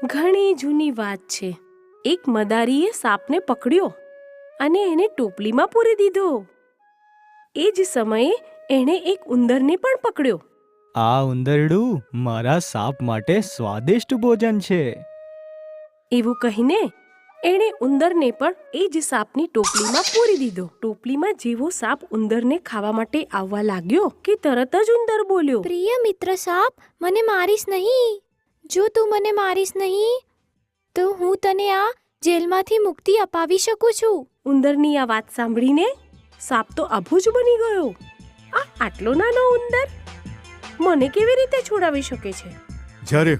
ઘણી જૂની વાત છે. એક મદારીએ સાપને પકડ્યો અને એને ટોપલીમાં પૂરી દીધો. એ જ સમયે એણે એક ઉંદરને પણ પકડ્યો. આ ઉંદરડું મારા સાપ માટે સ્વાદિષ્ટ ભોજન છે. એવું કહીને એણે ઉંદરને પણ એ જ સાપની ટોપલીમાં પૂરી દીધો. ટોપલીમાં જેવો સાપ ઉંદરને ખાવા માટે આવવા લાગ્યો કે તરત જ ઉંદર બોલ્યો, પ્રિય મિત્ર સાપ, મને મારીશ નહીં. જો તું મને મારીશ નહીં તો હું તને આ જેલમાંથી મુક્તિ અપાવી શકું છું. ઉંદરની આ વાત સાંભળીને સાપ તો આભો જ બની ગયો. આટલો નાનો ઉંદર મને કેવી રીતે છોડાવી શકે છે? જ્યારે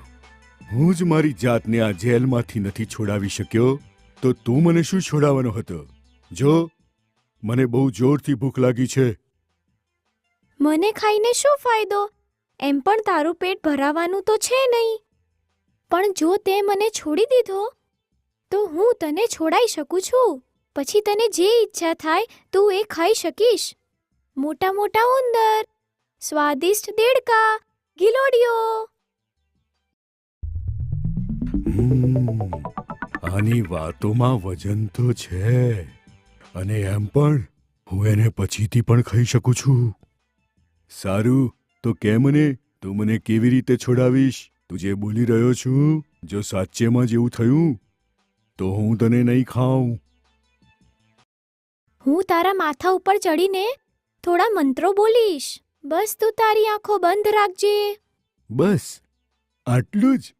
હું જ મારી જાતને આ જેલમાંથી નથી છોડાવી શક્યો તો તું મને શું છોડાવવાનો હતો? જો મને બહુ જોરથી ભૂખ લાગી છે. મને ખાઈને શું ફાયદો? એમ પણ તારું પેટ ભરાવાનું તો છે નહીં. પણ જો તે મને છોડી દીધો તો હું તને છોડાઈ શકું છું. પછી તને જે ઈચ્છા થાય તું એ ખાઈ શકીશ. મોટા મોટા ઉંદર, સ્વાદિષ્ટ દેડકા, ગિલોડીઓ. આની વાતોમાં વજન તો છે, અને એમ પણ હું એને પછીથી પણ ખાઈ શકું છું. સારું, તો કે તું મને કેવી રીતે છોડાવીશ? તું જે બોલી રહ્યો છું, જો સાચેમાં જેવું થયું તો હું તને નહીં ખાઉં. હું તારા માથા ઉપર ચડીને થોડા મંત્રો બોલીશ. બસ તું તારી આંખો બંધ રાખજે. બસ આટલું જ?